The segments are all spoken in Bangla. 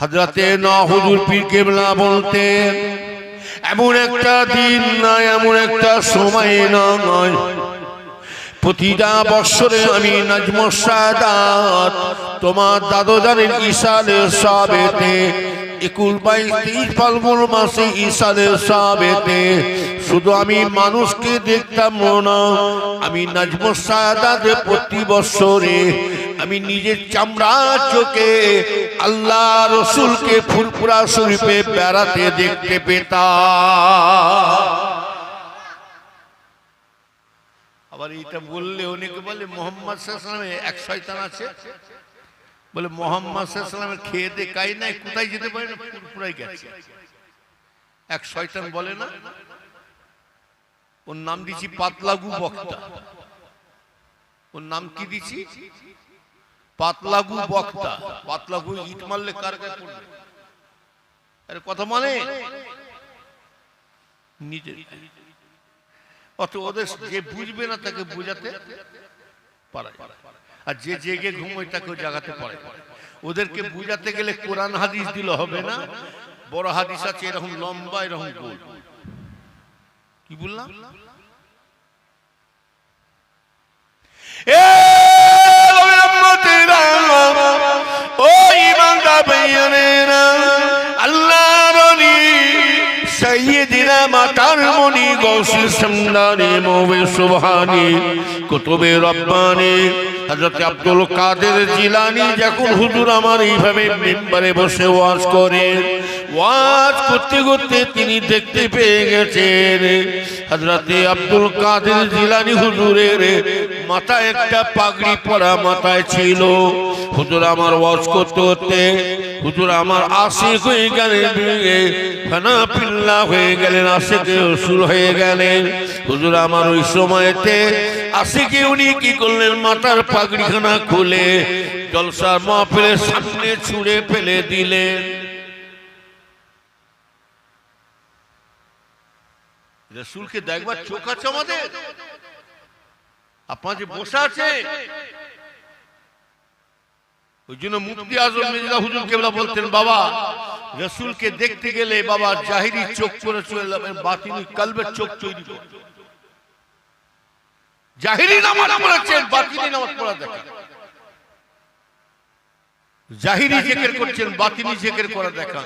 হযরতে নূহ হুজুর পীর কেবলা বলতেন, এমন একটা দিন নয়, এমন একটা সময় নয়, প্রতিটা বৎসরে আমি নাজমুস সাদাত তোমার দাদোজানের ইসালের সাবেতে 21-22-23 ফাল্গুন মাসে ইসালের সাবেতে শুধু আমি মানুষকে দেখতাম না, আমি নাজমুস সাদাত প্রতি বৎসরে আমি নিজের চামড়া চোখে আল্লাহ রসুলকে ফুরফুরা শরীফে বেড়াতে দেখতে পেতাম। আবার এটা বললে অনেকে বলে মুহাম্মদ সাল্লাল্লাহু আলাইহি ওয়াসাল্লামে এক শয়তান আছে, বলে মুহাম্মদ সাল্লাল্লাহু আলাইহি ওয়াসাল্লামের খেয়ে দে কাই নাই, কোথায় যেতে পারে না, পুরাই গেছে। এক শয়তান বলে না, ওর নাম দিছি পাতলাগু বক্তা। ওর নাম কি দিছি? পাতলাগু বক্তা। পাতলাগু ইট মারলে কার গায়ে পড়বে? আরে কথা মানে নিজে। অত ওদের যে বুঝবে না তাকে বুঝাতে পারে, আর যে জেগে ঘুমোয় তাকে জাগাতে পারে। ওদেরকে বুঝাতে গেলে কোরআন হাদিস দিলে হবে না, বড় হাদিস আছে এরকম লম্বা, এরকম গোল। কি বললাম? سيدنا مطرمني غوث السمداني موي سبحاني কুতুবে রব্বানি হযরত আব্দুল কাদের জিলানী যখন হুজুর আমার এইভাবে মিম্বরে বসে ওয়াজ করেন, ওয়াজ করতে করতে তিনি দেখতে পেয়ে গেছেন হযরত আব্দুল কাদের জিলানী হুজুরের মাথায় একটা পাগড়ি পরা মাথায় ছিল। হুজুর আমার ওয়াজ করতে করতে হুজুর আমার আশিক হয়ে গেলেন, ফানাফিল্লাহ হয়ে গেলেন, আশিকে রাসূল হয়ে গেলেন। হুজুর আমার ওই সময়তে আশিকে উনি কি করলেন, মাথার পাগড়িখানা খুলে জলসার মাহফিলের সামনে ছুঁড়ে ফেলে দিলেন। রাসূলকে দেখবার চোখ আছে আমাদের? আপনার যে বসে আছে, ওই জন্য মুফতি আজম মির্জা হুজুর কেবলা বলতেন, বাবা রাসূলকে দেখতে গেলে বাবা জাহিরি চোখ করে চলে যাবেন, বাতিনি কলবের চোখ তৈরি করুন। জাহিরি নামাজ পড়াচ্ছেন, বাতিনি নামাজ পড়া দেখা। জাহিরি জিকির করছেন, বাতিনি জিকির করা দেখা।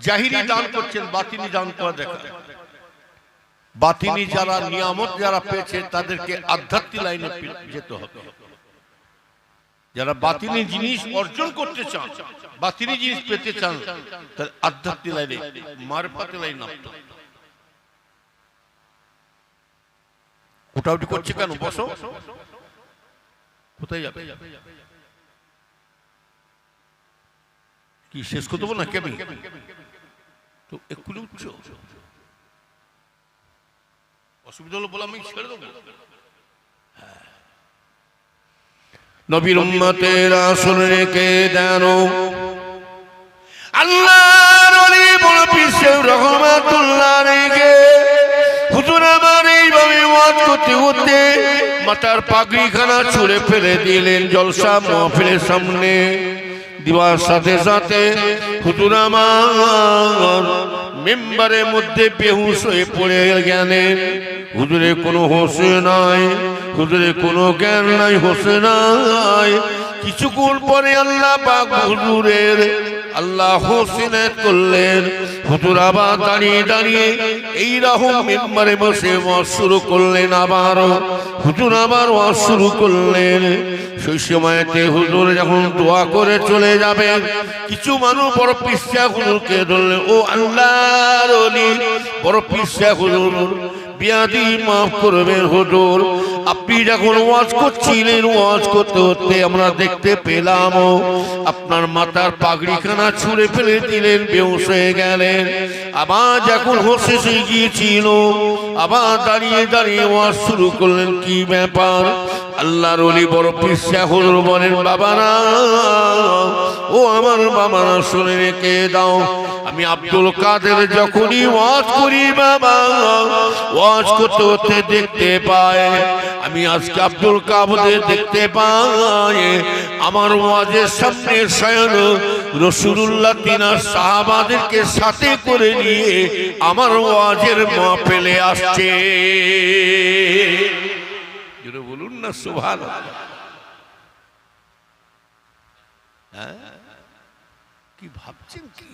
জাহিরি দান করছেন, বাতিনি দান করা দেখা। বাতিনি যারা নিয়ামত যারা পেয়েছে তাদেরকে আধ্যাত্মিক লাইনে যেতে হবে। যারা বাতিনি জিনিস অর্জন করতে চান, বাতিনি জিনিস পেতে চান, তার আধ্যাত্মিক লাইনে মারফাতের লাইন নামতে হবে। ওটাউটি করছে কেন? বসো, কোথায় যাবে? কি শেষ করতে বল না কেবি তো এক্ষুনি উঠছো, অসুবিধা হলো বলে আমি ছেড়ে দেবো। নবীর উম্মতেরা শুনে রেখে দেন, আল্লাহর ওলি বড় পীর রহমাতুল্লাহ রেখে হুজুর আমার এইভাবে ওয়াজ করতে করতে মাথার পাগড়িখানা ছুঁড়ে ফেলে দিলেন জলসা মাহফিলের সামনে। দিবার সাথে সাথে হুজুর আমার মিম্বরের মধ্যে বেহুশ হয়ে পড়ে গেলেন। হুজুরের কোনো হোশ নাই, হুজুরের কোনো জ্ঞান নাই, হোশ নাই। কিছুক্ষণ পরে আল্লাহ পাক হুজুরের আল্লাহ হোসেনাত করলেন। হুজুর আবার দাঁড়িয়ে দাঁড়িয়ে এইরকম মিম্বরে বসে ওয়াজ শুরু করলেন। আবার হুজুর আবার ওয়াজ শুরু করলেন। সেই সময়তে হুজুর যখন দোয়া করে চলে যাবেন, কিছু মানুষ বড় পিসা হুজুরকে ধরলেন, ও আল্লাহর ওলি বড় পিসা হুজুর, বিয়াদি মাফ করবেন হুজুর, আপনি যখন ওয়াজ করছিলেন ওয়াজ করতে করতে আমরা দেখতে পেলাম আপনার মাথার পাগড়িখানা ছুঁড়ে ফেলে দিলেন, বেহুশ হয়ে গেলেন। আবার যখন হোশ এসে গিয়েছিল আবার দাঁড়িয়ে দাঁড়িয়ে ওয়াজ শুরু করলেন। কি ব্যাপার? আল্লাহর ওলি বড় পীর শাহ হুজুর বলেন, বাবারা ও আমার বাবারা শুনে রেখে দাও, আমি আব্দুল কাদের যখনই ওয়াজ করি বাবা, ওয়াজ করতে করতে দেখতে পাই, আমি আজকে আব্দুল কাদের দেখতে পাই আমার ওয়াজের সামনে শয়ন রাসূলুল্লাহ তিনার সাহাবাদেরকে সাথে করে নিয়ে আমার ওয়াজের মাহফিলে আসছে। জোরে বলুন না সুবহানাল্লাহ। কি ভাবছেন কি?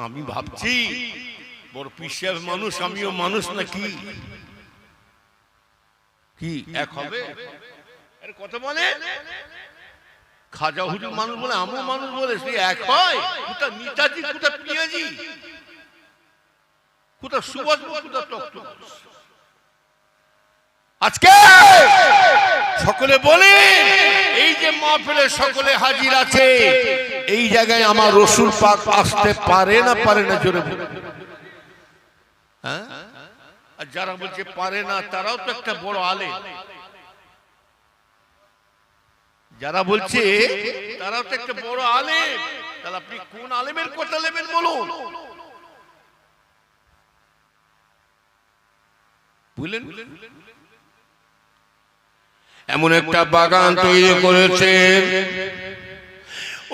আমি ভাবছি বড় পিসের মানুষ, আমিও মানুষ নাকি? কি এক হবে? কথা বলে খাজা হুজুর মানুষ বলে, আমিও মানুষ বলে, সে এক হয়? কোথা নেতাজি, কোথা পিয়াজি, কোথা সুভাষ, কোথা টকটক? আজকে সকলে বলে এই যে মাহফিলে সকলে হাজির আছে, এই জায়গায় আমার রাসূল পাক আসতে পারে না? পারে না? জোরে বলুন। হ্যাঁ, আর যারা বলছে পারে না তারাও তো একটা বড় আলেম। যারা বলছে তারাও তো একটা বড় আলেম। তাহলে আপনি কোন আলেমের কথা নেবেন বলুন? বুঝলেন? এমন একটা বাগান তৈরি করেছেন,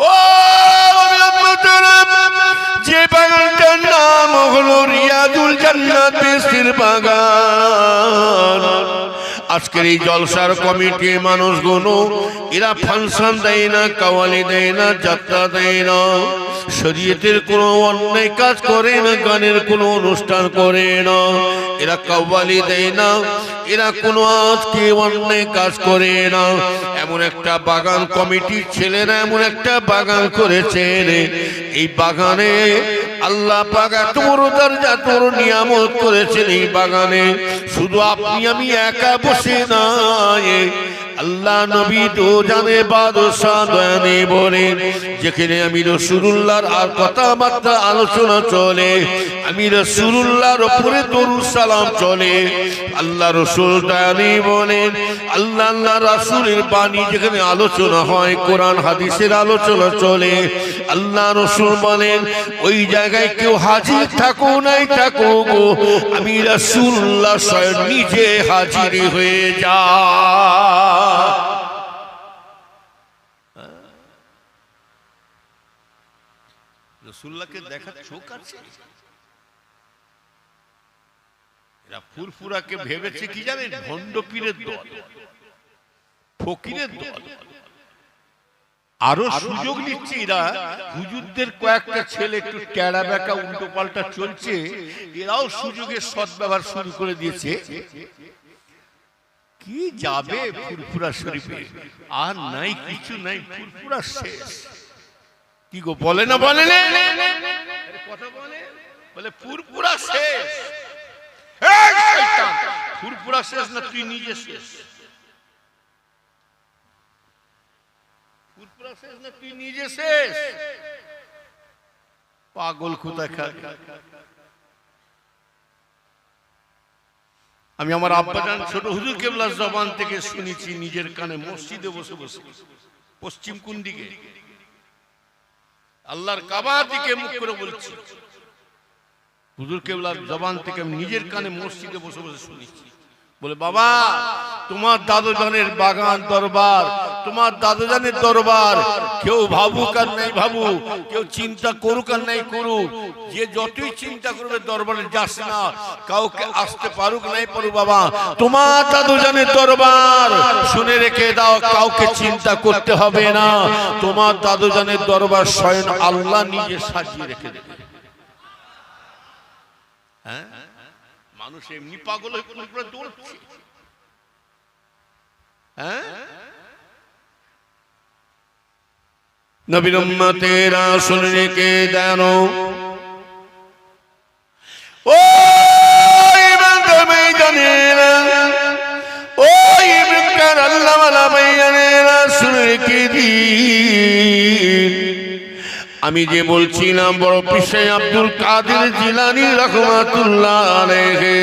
ও যে বাগানটার নাম হলো রিয়াজুল জান্নাত, বেহেশতের বাগান। আজকের এই জলসার কমিটি মানুষগুলো এরা ফাংশন দেয় না, কাওয়ালি দেয় না, যাত্রা দেয় না, শরীয়তের কোনো অন্যায় কাজ করে না, গানের কোনো অনুষ্ঠান করে না, এরা কাওয়ালি দেয় না, এরা কোনো আজকে অন্যায় কাজ করে না। এমন একটা বাগান কমিটির ছেলেরা এমন একটা বাগান করেছেন, এই বাগানে আল্লাহ পাক এত বড় দরজা, এত বড় নিয়ামত করেছেন। এই বাগানে শুধু আপনি আমি একা বসে নাই, আল্লাহ নবী তো জানে বাদশাহ দয়ানে বলেন, যেখানে আমি রাসূলুল্লাহর আর কথাবার্তা আলোচনা চলে, আমি রাসূলুল্লাহর উপরে দরুদ সালাম চলে, আল্লাহ রাসূল দয়ানে বলেন, আল্লাহ রাসূলের বাণী যেখানে আলোচনা হয়, কোরআন হাদিসের আলোচনা চলে, আল্লাহ রাসূল বলেন ওই জায়গায় কেউ হাজির থাকো নাই থাকো গো, আমি রাসূলুল্লাহ স্বয়ং নিজে হাজির হয়ে যা। রাসূলুল্লাহকে দেখার চোখ আছে? এরা ফুরফুরাকে ভেবেছে কি জানেন? ভণ্ড পীরের দল, ফকিরের দল। আরো সুযোগ নিচ্ছে এরা। হুজুরদের কয়েকটা ছেলে একটু টেড়া বেঁকা উল্টো পাল্টা চলছে, এরাও সুযোগের সদ্ব্যবহার শুরু করে দিয়েছে। কি যাবে ফুরফুরা শরীফে? আর নাই, কিছু নাই, ফুরফুরা শেষ। কি গো বলে না? বলে না কথা বলে, বলে ফুরফুরা শেষ। ফুরফুরা শেষ না, তুই নিজে শেষ। ফুরফুরা শেষ না, তুই নিজে শেষ। পাগল কোথাকার। আমি আমার আব্বাজান ছোট হুজুর কেবলার জবান থেকে শুনেছি নিজের কানে, মসজিদে বসে বসে। পশ্চিম কোন দিকে? আল্লাহর কাবার দিকে মুখ করে বলছি। হুজুর কেবলার জবান থেকে আমি নিজের কানে মসজিদে বসে বসে শুনেছি। বলে, বাবা তোমার দাদুজানের বাগান দরবার, তোমার দাদুজানের দরবার, কেউ ভাবুক আর নাই ভাবুক, কেউ চিন্তা করুক আর নাই করুক, যে যতই চিন্তা করবে দরবারে যাস না, কাউকে আসতে পারুক নাই পারুক, বাবা তোমার দাদুজানের দরবার শুনে রেখে দাও, কাউকে চিন্তা করতে হবে না। তোমার দাদুজানের দরবার স্বয়ং আল্লাহ নিজে সাজিয়ে রেখে দেবে। হ্যাঁ, মানুষ এমনি পাগল হয়ে পুরো দৌড়ছে। হ্যাঁ, নবীর উম্মতেরা শুনে রেখে দেন, ও ইমানদার ভাইজানেরা, ও ইমানদার আল্লাহওয়ালা ভাইজানেরা, শুনে রেখে দিন। আমি যে বলছিলাম বড় পীর আব্দুল কাদের জিলানী রাহমাতুল্লাহ আলাইহি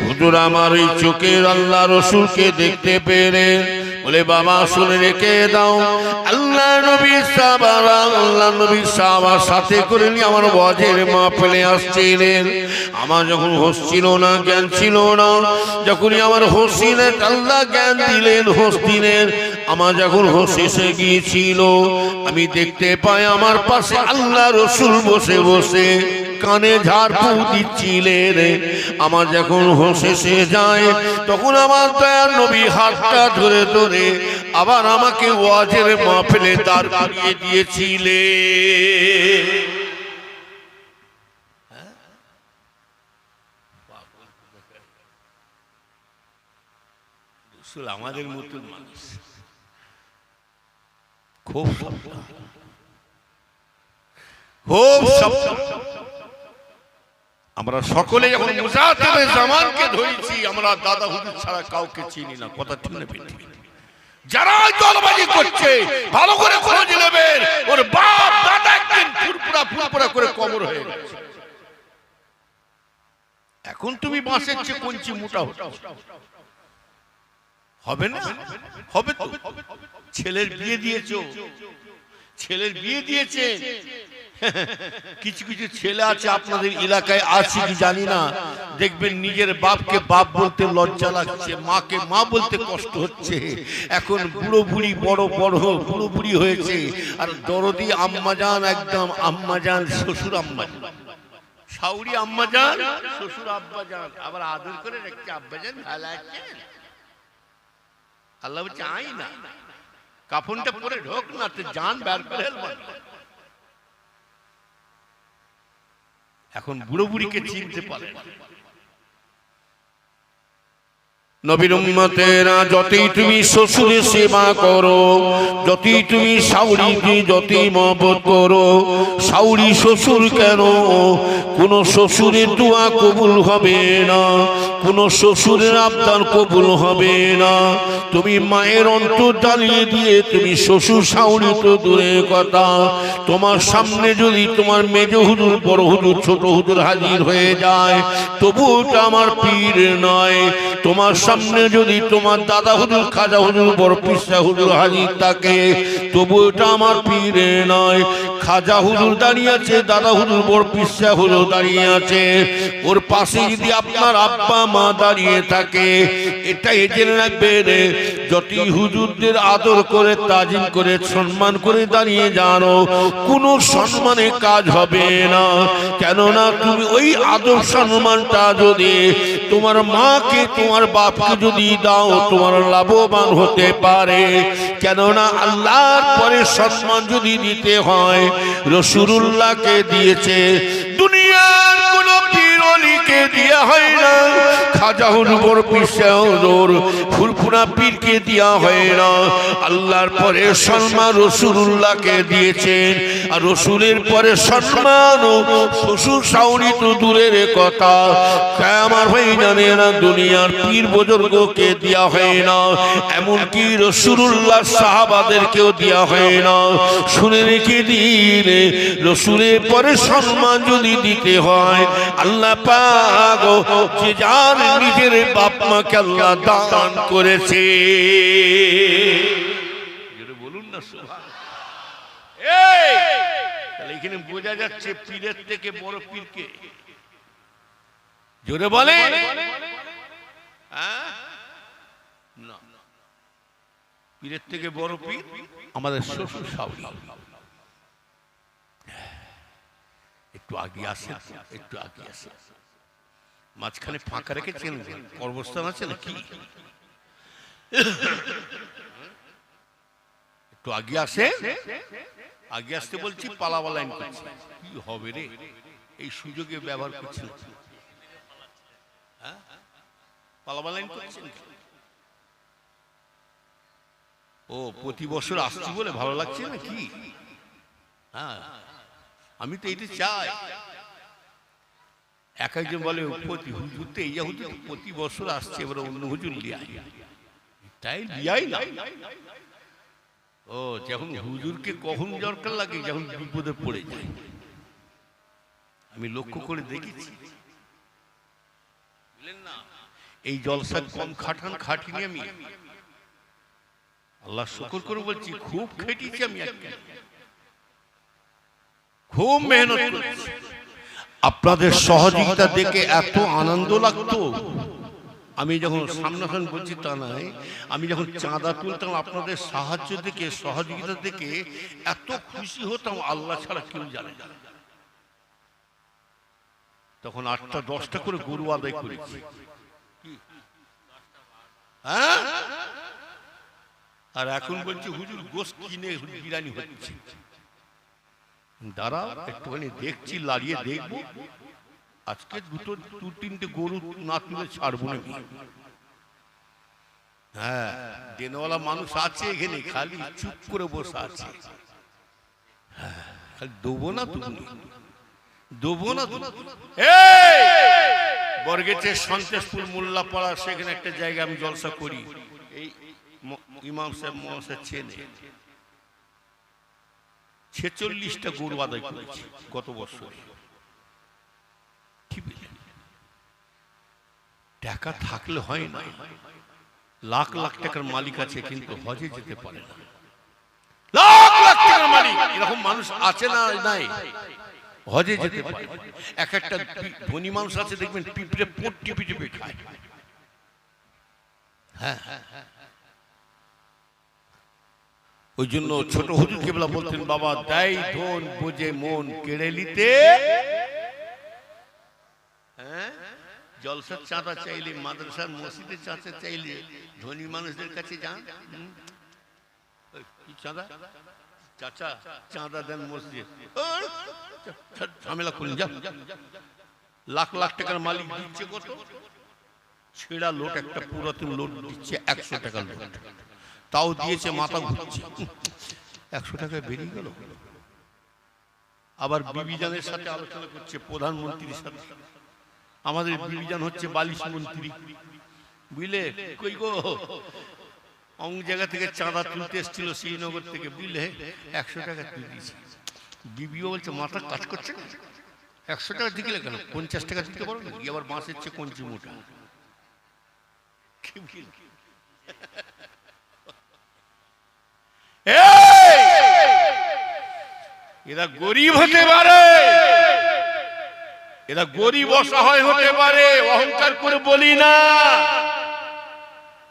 হুজুর আমার এই চোখের আল্লাহ রাসূলকে দেখতে পেরে বলে, বাবা শুনে রেখে দাও, আল্লাহ নবী সাহাবারা, আল্লাহ নবী সাহাবা সাথে করে নিয়ে আমার ওয়াজের মাহফিলে আসছিলেন। আমার যখন হোশ ছিল না, জ্ঞান ছিল না, যখনই আমার হোশ ছিলেন আল্লাহ জ্ঞান দিলেন, হোশ দিলেন। আমার যখন হোশ এসে গিয়েছিল আমি দেখতে পাই আমার পাশে আল্লাহ রসুল বসে বসে কানে ঝাড়ফু দিচ্ছিলেন। আমার যখন হোশ এসে যায় তখন আমার দয়ার নবী হাতটা ধরে ধরে আবার আমাকে ওয়াজের মাহফিলে দাঁড় করিয়ে দিয়েছিলেন। আমাদের মতন মানুষ খুব আমরা সকলে যখন মুসাফিরে জামানকে ধরেছি আমরা দাদা হুজুর ছাড়া কাউকে চিনি না। কথা ঠিক না? যারা দলবাজি করছে ভালো করে খোঁজ নেবেন, ওর বাপ দাদা একদিন ফুরফুরা ফুরফুরা করে কবর হয়ে গেছে। এখন তুমি বাঁশের চেয়ে কঞ্চি মোটা হবে না? হবে তো। ছেলের বিয়ে দিয়েছো, ছেলের বিয়ে দিয়েছে। কিছু কিছু ছেলে আছে আপনাদের এলাকায় আছে কি জানি না, দেখবেন নিজের বাপকে বাপ বলতে লজ্জা লাগছে, মাকে মা বলতে কষ্ট হচ্ছে। এখন বুড়ো বুড়ি বড় বড় বুড়ো বুড়ি হয়েছে, আর দরদি আম্মাজান, একদম আম্মাজান, শ্বশুর আম্মাজান, শাউরি আম্মাজান, শ্বশুর আব্বাজান, আবার আদর করে রাখছে আব্বাজান ভালো আছেন। আল্লাহ বলছে আই না, কাফনটা পরে ঢোক না, তো জান বের করে এখন বুড়ো বুড়িকে চিনতে পারে। নবীর উম্মতেরা যতই তুমি শ্বশুরের সেবা করো, যতই তুমি শাউরিকে যতই মহব্বত করো, শাউরি শ্বশুর কেন, কোন শ্বশুরের দোয়া কবুল হবে না, কোন শ্বশুরের আবদার কবুল হবে না। তুমি মায়ের অন্তর জ্বালিয়ে দিয়ে তুমি শ্বশুর শাউরি তো দূরের কথা, তোমার সামনে যদি তোমার মেজ হুজুর, বড় হুজুর, ছোট হুজুর হাজির হয়ে যায় তবু ওটা আমার পীর নয়। তোমার সামনে যদি তোমার দাদা হুজুর, খাজা হুজুর, বড় পিসা হুজুর হাজির থাকে তবু ওটা আমার পীর নয়। খাজা হুজুর দাঁড়িয়ে আছে, দাদা হুজুর, বড় পিসা হুজুর দাঁড়িয়ে আছে, ওর পাশে যদি আপনার আব্বা মা দাঁড়িয়ে থাকে এটাই জেনে রাখবেন, যতই হুজুরদের আদর করে তাজিম করে সম্মান করে দাঁড়িয়ে জানো কোনো সম্মানে কাজ হবে না। কেননা তুমি ওই আদর সম্মানটা যদি তোমার মাকে তোমার বাপকে যদি দাও তোমার লাভবান হতে পারে। কেননা আল্লাহর পরে সম্মান যদি দিতে হয় রাসূলুল্লাহকে দিয়েছে, দুনিয়ার কোন পীর ওলিকে দেয়া হয় না, খাজা হুজুর, পিসা হুজুর, ফুরফুরা পীরকে দেয়া হয় না। আল্লাহর পরে সম্মান রাসূলুল্লাহকে দিয়েছেন, আর রাসূলের পরে সম্মান শ্বশুর শাউরি তো দূরের কথা, আমার ভাই জানে না দুনিয়ার পীর বুজুর্গকে দেয়া হয় না, এমনকি রাসূলুল্লাহ সাহাবাদেরকেও দেয়া হয় না। শুনে রেখে দিন, রাসূলের পরে সম্মান যদি দিতে হয় আল্লাহ পাক যে যার নিজের বাপ মাকে আল্লাহ দান করেছে, বলুন না সুবহানাল্লাহ। এখানে বোঝা যাচ্ছে পীরের থেকে বড় পীরকে, জোরে বলে না, পীরের থেকে বড় পীর আমাদের শ্বশুর শাউরি। একটু আগে আসে, একটু আগে আসে, মাঝখানে ফাঁকা রেখেছেন, কর্মস্থান আছে নাকি? একটু আগে আসে, আগে আসতে বলছি, পালাবা লাইন করছি, কি হবে রে এই সুযোগে ব্যবহার করছেন, পালাবা লাইন করছেন। ও প্রতি বছর আসছি বলে ভালো লাগছে না কি? হ্যাঁ, আমি তো এইটা চাই। এক একজন বলে প্রতি হুজুর তো এই হুজুর প্রতি বছর আসছে, এবার অন্য হুজুর লিয়াই, তাই লিয়াই না। ও যখন হুজুরকে কখন দরকার লাগে, যখন বিপদে পড়ে যায়। আমি লক্ষ্য করে দেখেছি, বুঝলেন না, এই জলসা কম খাটান খাটিনি আমি, আল্লাহ শুকর করে বলছি, খুব খেটেছি আমি, খুব মেহনত করেছি। আপনাদের সহযোগিতা দেখে এত আনন্দ লাগতো, আমি যখন সামনাসামনি বলছি তা নয়, আমি যখন চাঁদা তুলতাম আপনাদের সাহায্য থেকে, সহযোগিতা থেকে এত খুশি হতাম, আল্লাহ ছাড়া কেউ জানে না। তখন 8টা 10টা করে গরু আদায় করেছি। হ্যাঁ, আর এখন বলছি হুজুর গোশত কিনে বিরিয়ানি হচ্ছে। দাঁড়াও একটুখানি দেখছি, লাড়িয়ে দেখবো। আজকে দু তিনটে গরু না তুলে ছাড়বো নাকি। হ্যাঁ, দেনওয়ালা মানুষ আছে এখানে, খালি চুপ করে বসে আছে। হ্যাঁ, খালি দেবো না তুমি, দেবো না তুমি। বরগেটের সন্তেশপুর মোল্লাপাড়া, সেখানে একটা জায়গা আমি জলসা করি। এই ইমাম সাহেব মহাশয় চেনে, 46টা গরু আদায় করেছি গত বছর। টাকা থাকলে হয় না, লাখ লাখ টাকার মালিক আছে কিন্তু হজে যেতে পারে না। লাখ লাখ টাকার মালিক এরকম মানুষ আছে না? নাই, হজে যেতে পারে। এক একটা ধনী মানুষ আছে দেখবেন পিঁপড়ে পোট টিপে টিপে খায়। হ্যাঁ, ওই জন্য ছোট হুজুর কেবলা বলতেন, বাবা দাই ধন বোঝে মন কেড়ে নিতে। হ্যাঁ, জলসার চাঁদা চাইলে, মাদ্রাসার মসজিদের চাঁদা চাইলে ধনী মানুষদের কাছে যান। চাঁদা চাচা চাঁদা দেন মসজিদ, ঝামেলা করুন, যান। লাখ লাখ টাকার মালিক দিচ্ছে কত? ছেঁড়া লোট, একটা পুরাতন লোট দিচ্ছে 100 টাকার লোট, তাও দিয়েছে, মাথা ঘুরছে। 100 টাকায় বেরিয়ে গেল। আবার বিবিজানের সাথে আলোচনা করছে, প্রধানমন্ত্রীর সাথে। আমাদের বিবিজান হচ্ছে 42 মন্ত্রী, বুঝলে? কই গো, অমুক জায়গা থেকে চাঁদা তুলতে এসেছিল শ্রীনগর থেকে, বুঝলে? 100 টাকা তুলে দিয়েছে। বিবিও বলছে মাথা কাজ করছে, 100 টাকা দিলে কেন, 50 টাকা দিতে পারো নাকি? আবার বাঁশের চেয়ে কঞ্চি মোটা। এরা গরিব হতে পারে, এরা গরিব অসহায় হতে পারে, অহংকার করে বলি না,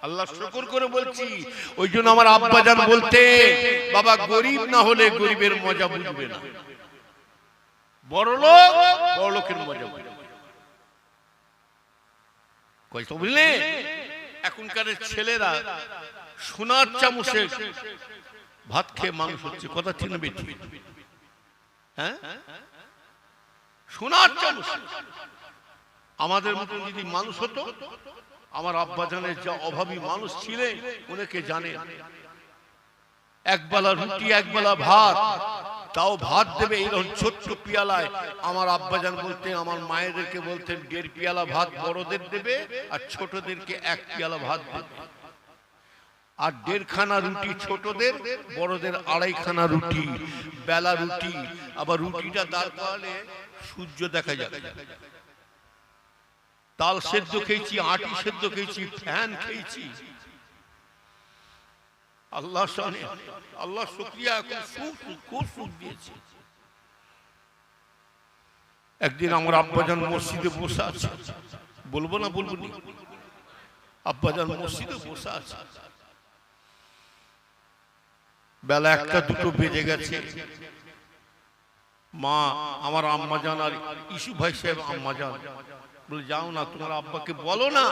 আল্লাহ শুকর করে বলছি। ওই জন্য আমার আব্বাজান বলতে, বাবা গরিব না হলে গরিবের মজা বুঝবে না, বড়লোক বড়লোকের মজা বুঝবে। কইতো বুঝলে? এখনকার ছেলেরা সোনার চামচে ভাত খেয়ে মানুষ হচ্ছে, কথা ঠিক না বেঠিক? হ্যাঁ, সোনার চামচ। আমাদের মতো যদি মানুষ হতো, আমার আব্বাজানের যা অভাবী মানুষ ছিলেন অনেকে জানে, একবেলা রুটি একবেলা ভাত, তাও ভাত দেবে এইরকম ছোট্ট পিয়ালায়। আমার আব্বাজান বলতেন, আমার মায়েদেরকে বলতেন 1.5 পিয়ালা ভাত বড়দের দেবে আর ছোটদেরকে 1 পিয়ালা ভাত দেবে, আর 1.5 খানা রুটি ছোটদের, বড়দের 2.5 খানা রুটি, বেলা রুটি। আবার রুটিটা দাঁড় করালে সূর্য দেখা যাবে। তাল সেদ্ধ খেয়েছি, আটি সেদ্ধ খেয়েছি, ফ্যান খেয়েছি। আল্লাহ শানে, আল্লাহ শুকরিয়া, খুব সুখ দিয়েছে। একদিন আমার আব্বাজান মসজিদে বসে আছে, বলবো না বলবো নি, আব্বাজান মসজিদে বসে আছে, বেলা 1টা 2টো বেজে গেছে। মা আমার আম্মাজান আর ইসু ভাই সাহেব আম্মাজান বলে, যাও না তোমার আব্বাকে বলো না,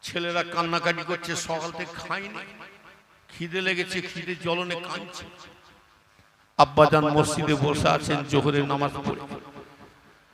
ছেলেরা কান্নাকাটি করছে, সকাল থেকে খায়নি, খিদে লেগেছে, খিদে জ্বলনে কাঁদছে। আব্বাজান মসজিদে বসে আছেন, জোহরের নামাজ পড়ে।